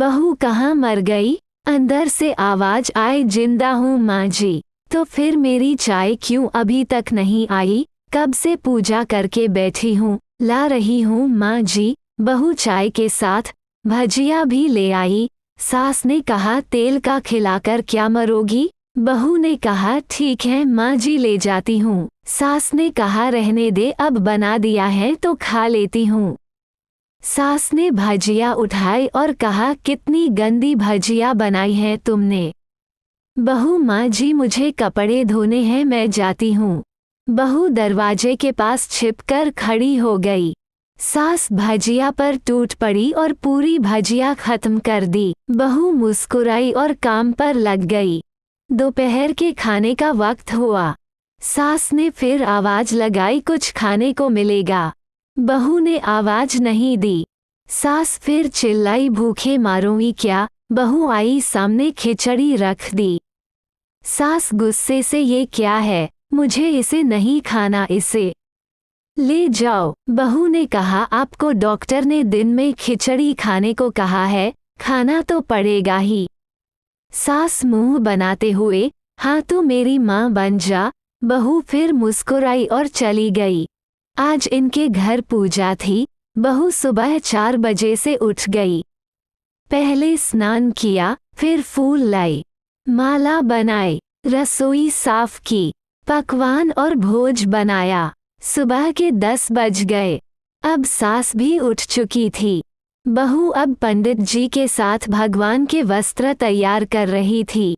बहू कहाँ मर गई? अंदर से आवाज आए, जिंदा हूँ माँ जी। तो फिर मेरी चाय क्यों अभी तक नहीं आई? कब से पूजा करके बैठी हूँ, ला रही हूँ माँ जी। बहू चाय के साथ भजिया भी ले आई। सास ने कहा, तेल का खिलाकर क्या मरोगी? बहू ने कहा, ठीक है माँ जी, ले जाती हूँ। सास ने कहा, रहने दे, अब बना दिया है तो खा लेती हूँ। सास ने भजिया उठाई और कहा, कितनी गंदी भजिया बनाई है तुमने। बहू, माँ जी मुझे कपड़े धोने हैं, मैं जाती हूँ। बहू दरवाजे के पास छिपकर खड़ी हो गई। सास भजिया पर टूट पड़ी और पूरी भजिया खत्म कर दी। बहू मुस्कुराई और काम पर लग गई। दोपहर के खाने का वक्त हुआ। सास ने फिर आवाज लगाई, कुछ खाने को मिलेगा। बहू ने आवाज नहीं दी। सास फिर चिल्लाई, भूखे मारूंगी क्या? बहू आई सामने, खिचड़ी रख दी। सास गुस्से से, ये क्या है? मुझे इसे नहीं खाना, इसे ले जाओ। बहू ने कहा, आपको डॉक्टर ने दिन में खिचड़ी खाने को कहा है, खाना तो पड़ेगा ही। सास मुंह बनाते हुए, हाँ तू मेरी माँ बन जा। बहू फिर मुस्कुराई और चली गई। आज इनके घर पूजा थी। बहू सुबह 4 बजे से उठ गई। पहले स्नान किया, फिर फूल लाई, माला बनाई, रसोई साफ की, पकवान और भोज बनाया। सुबह के 10 बज गए। अब सास भी उठ चुकी थी। बहू अब पंडित जी के साथ भगवान के वस्त्र तैयार कर रही थी।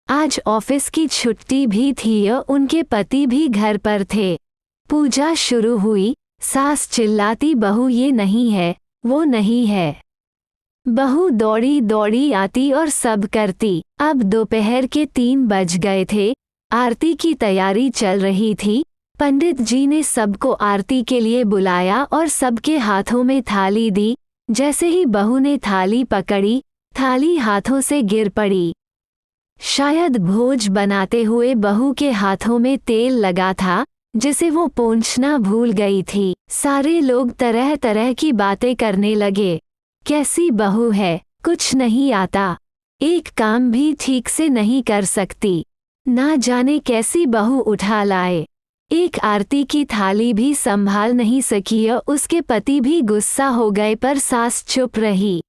आज ऑफिस की छुट्टी भी थी और उनके पति भी घर पर थे। पूजा शुरू हुई। सास चिल्लाती, बहू ये नहीं है, वो नहीं है। बहू दौड़ी दौड़ी आती और सब करती। अब दोपहर के 3 बज गए थे। आरती की तैयारी चल रही थी। पंडित जी ने सबको आरती के लिए बुलाया और सबके हाथों में थाली दी। जैसे ही बहू ने थाली पकड़ी, थाली हाथों से गिर पड़ी। शायद भोज बनाते हुए बहू के हाथों में तेल लगा था, जिसे वो पोंछना भूल गई थी। सारे लोग तरह तरह की बातें करने लगे। कैसी बहू है, कुछ नहीं आता, एक काम भी ठीक से नहीं कर सकती, ना जाने कैसी बहू उठा लाए। एक आरती की थाली भी संभाल नहीं सकी और उसके पति भी गुस्सा हो गए, पर सास चुप रही,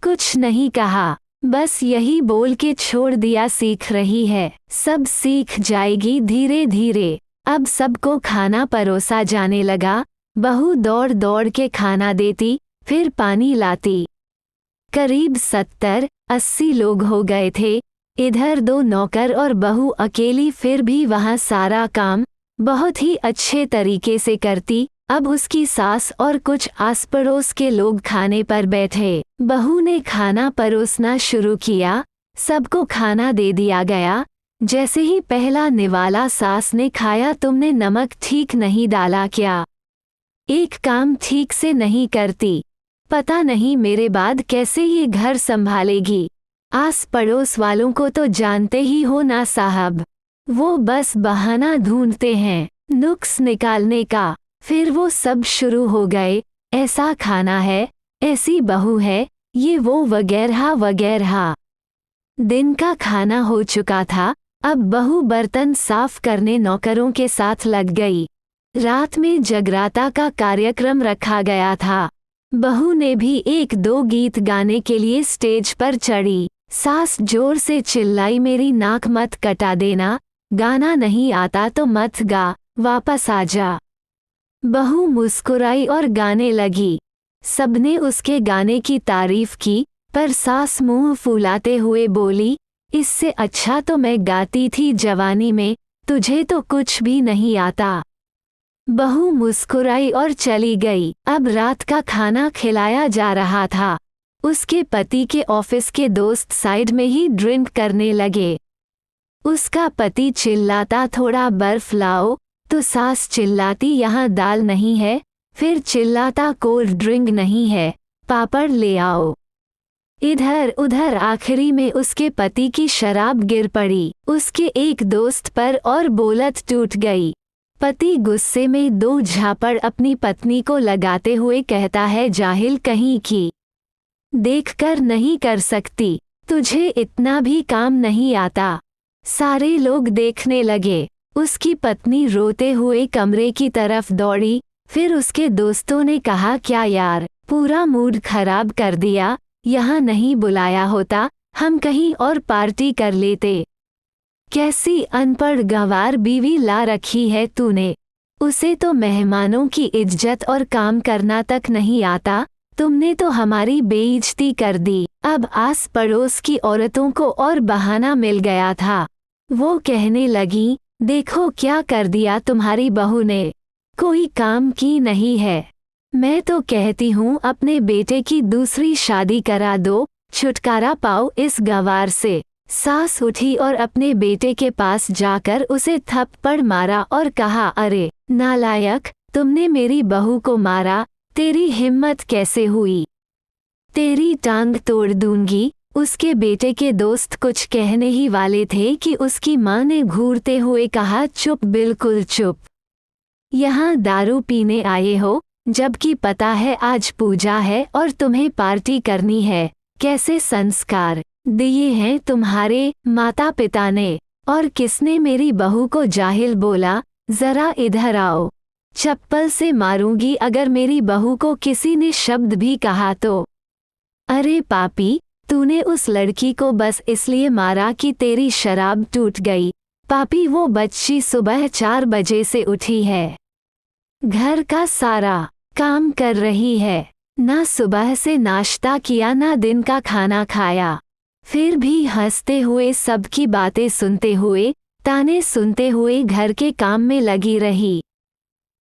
कुछ नहीं कहा, बस यही बोल के छोड़ दिया, सीख रही है, सब सीख जाएगी धीरे धीरे। अब सबको खाना परोसा जाने लगा। बहू दौड़ दौड़ के खाना देती, फिर पानी लाती। करीब 70-80 लोग हो गए थे। इधर 2 नौकर और बहू अकेली, फिर भी वहाँ सारा काम बहुत ही अच्छे तरीके से करती। अब उसकी सास और कुछ आस पड़ोस के लोग खाने पर बैठे। बहू ने खाना परोसना शुरू किया। सबको खाना दे दिया गया। जैसे ही पहला निवाला सास ने खाया, तुमने नमक ठीक नहीं डाला क्या? एक काम ठीक से नहीं करती, पता नहीं मेरे बाद कैसे ये घर संभालेगी। आस पड़ोस वालों को तो जानते ही हो ना साहब, वो बस बहाना ढूंढते हैं नुक्स निकालने का। फिर वो सब शुरू हो गए, ऐसा खाना है, ऐसी बहू है, ये वो वगैरह वगैरह। दिन का खाना हो चुका था। अब बहू बर्तन साफ करने नौकरों के साथ लग गई। रात में जगराता का कार्यक्रम रखा गया था। बहू ने भी 1-2 गीत गाने के लिए स्टेज पर चढ़ी। सास जोर से चिल्लाई, मेरी नाक मत कटा देना, गाना नहीं आता तो मत गा, वापस आ जा। बहू मुस्कुराई और गाने लगी। सबने उसके गाने की तारीफ की, पर सास मुंह फुलाते हुए बोली, इससे अच्छा तो मैं गाती थी जवानी में, तुझे तो कुछ भी नहीं आता। बहू मुस्कुराई और चली गई। अब रात का खाना खिलाया जा रहा था। उसके पति के ऑफिस के दोस्त साइड में ही ड्रिंक करने लगे। उसका पति चिल्लाता, थोड़ा बर्फ लाओ, तो सास चिल्लाती, यहाँ दाल नहीं है। फिर चिल्लाता, कोल्ड ड्रिंक नहीं है, पापड़ ले आओ। इधर उधर आखिरी में उसके पति की शराब गिर पड़ी उसके एक दोस्त पर और बोलत टूट गई। पति गुस्से में 2 झापड़ अपनी पत्नी को लगाते हुए कहता है, जाहिल कहीं की, देखकर नहीं कर सकती, तुझे इतना भी काम नहीं आता। सारे लोग देखने लगे। उसकी पत्नी रोते हुए कमरे की तरफ दौड़ी। फिर उसके दोस्तों ने कहा, क्या यार, पूरा मूड खराब कर दिया, यहाँ नहीं बुलाया होता, हम कहीं और पार्टी कर लेते। कैसी अनपढ़ गंवार बीवी ला रखी है तूने, उसे तो मेहमानों की इज्जत और काम करना तक नहीं आता, तुमने तो हमारी बेइज्जती कर दी। अब आस पड़ोस की औरतों को और बहाना मिल गया था। वो कहने लगी, देखो क्या कर दिया तुम्हारी बहू ने, कोई काम की नहीं है। मैं तो कहती हूँ अपने बेटे की दूसरी शादी करा दो, छुटकारा पाओ इस गंवार से। सास उठी और अपने बेटे के पास जाकर उसे थप्पड़ मारा और कहा, अरे नालायक, तुमने मेरी बहू को मारा, तेरी हिम्मत कैसे हुई, तेरी टांग तोड़ दूंगी। उसके बेटे के दोस्त कुछ कहने ही वाले थे कि उसकी माँ ने घूरते हुए कहा, चुप, बिल्कुल चुप, यहाँ दारू पीने आए हो, जबकि पता है आज पूजा है और तुम्हें पार्टी करनी है। कैसे संस्कार दिए हैं तुम्हारे माता पिता ने, और किसने मेरी बहू को जाहिल बोला, जरा इधर आओ, चप्पल से मारूंगी अगर मेरी बहू को किसी ने शब्द भी कहा तो। अरे पापी, तूने उस लड़की को बस इसलिए मारा कि तेरी शराब टूट गई। पापी, वो बच्ची सुबह 4 बजे से उठी है, घर का सारा काम कर रही है, ना सुबह से नाश्ता किया ना दिन का खाना खाया, फिर भी हंसते हुए सबकी बातें सुनते हुए, ताने सुनते हुए घर के काम में लगी रही।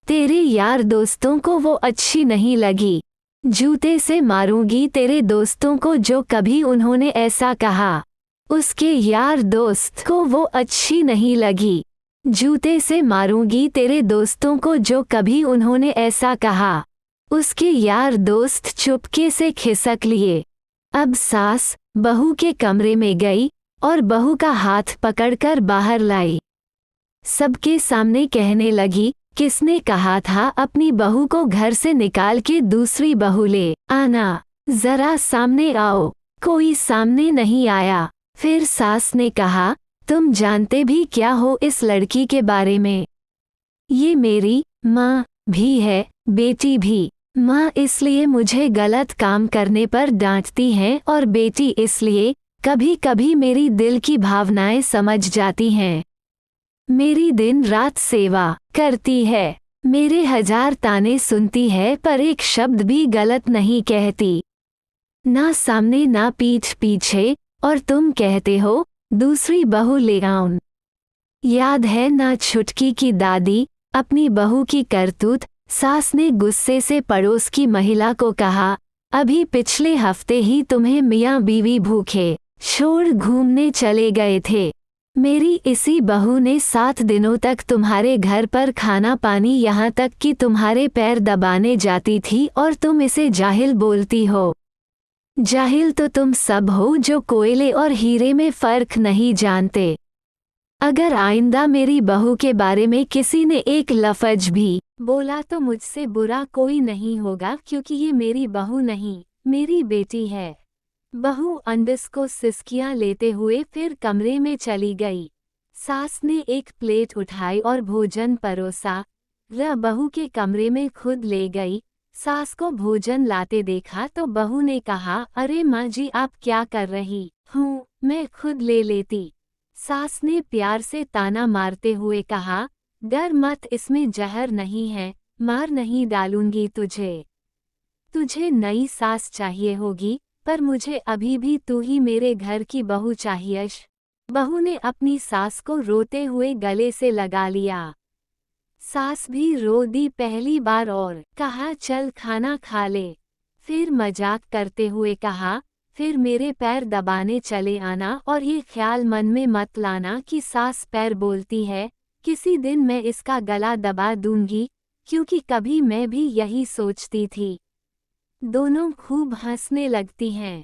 तेरे यार दोस्तों को वो अच्छी नहीं लगी, जूते से मारूंगी तेरे दोस्तों को जो कभी उन्होंने ऐसा कहा। उसके यार दोस्त को वो अच्छी नहीं लगी, जूते से मारूंगी तेरे दोस्तों को जो कभी उन्होंने ऐसा कहा। उसके यार दोस्त चुपके से खिसक लिए। अब सास बहू के कमरे में गई और बहू का हाथ पकड़कर बाहर लाई। सबके सामने कहने लगी, किसने कहा था अपनी बहू को घर से निकाल के दूसरी बहू ले आना, जरा सामने आओ। कोई सामने नहीं आया। फिर सास ने कहा, तुम जानते भी क्या हो इस लड़की के बारे में, ये मेरी माँ भी है, बेटी भी। माँ इसलिए मुझे गलत काम करने पर डांटती हैं और बेटी इसलिए कभी कभी मेरी दिल की भावनाएं समझ जाती हैं। मेरी दिन रात सेवा करती है, मेरे 1000 ताने सुनती है पर एक शब्द भी गलत नहीं कहती, ना सामने ना पीठ पीछे। और तुम कहते हो दूसरी बहू ले आऊं। याद है ना छुटकी की दादी अपनी बहू की करतूत। सास ने गुस्से से पड़ोस की महिला को कहा, अभी पिछले हफ्ते ही तुम्हें मियाँ बीवी भूखे छोड़ घूमने चले गए थे। मेरी इसी बहू ने 7 दिनों तक तुम्हारे घर पर खाना पानी, यहाँ तक कि तुम्हारे पैर दबाने जाती थी और तुम इसे जाहिल बोलती हो। जाहिल तो तुम सब हो जो कोयले और हीरे में फर्क नहीं जानते। अगर आइंदा मेरी बहू के बारे में किसी ने एक लफ्ज भी बोला तो मुझसे बुरा कोई नहीं होगा, क्योंकि ये मेरी बहू नहीं, मेरी बेटी है। बहू अंडस को सिसकियां लेते हुए फिर कमरे में चली गई। सास ने एक प्लेट उठाई और भोजन परोसा। वह बहू के कमरे में खुद ले गई। सास को भोजन लाते देखा तो बहू ने कहा, अरे माँ जी, आप क्या कर रही हूँ, मैं खुद ले लेती। सास ने प्यार से ताना मारते हुए कहा, डर मत, इसमें जहर नहीं है, मार नहीं डालूंगी तुझे। तुझे नई सास चाहिए होगी, पर मुझे अभी भी तू ही मेरे घर की बहू चाहिएश। बहू ने अपनी सास को रोते हुए गले से लगा लिया। सास भी रो दी पहली बार और कहा, चल खाना खा ले। फिर मजाक करते हुए कहा, फिर मेरे पैर दबाने चले आना, और ये ख्याल मन में मत लाना कि सास पैर बोलती है, किसी दिन मैं इसका गला दबा दूंगी, क्योंकि कभी मैं भी यही सोचती थी। दोनों खूब हंसने लगती हैं।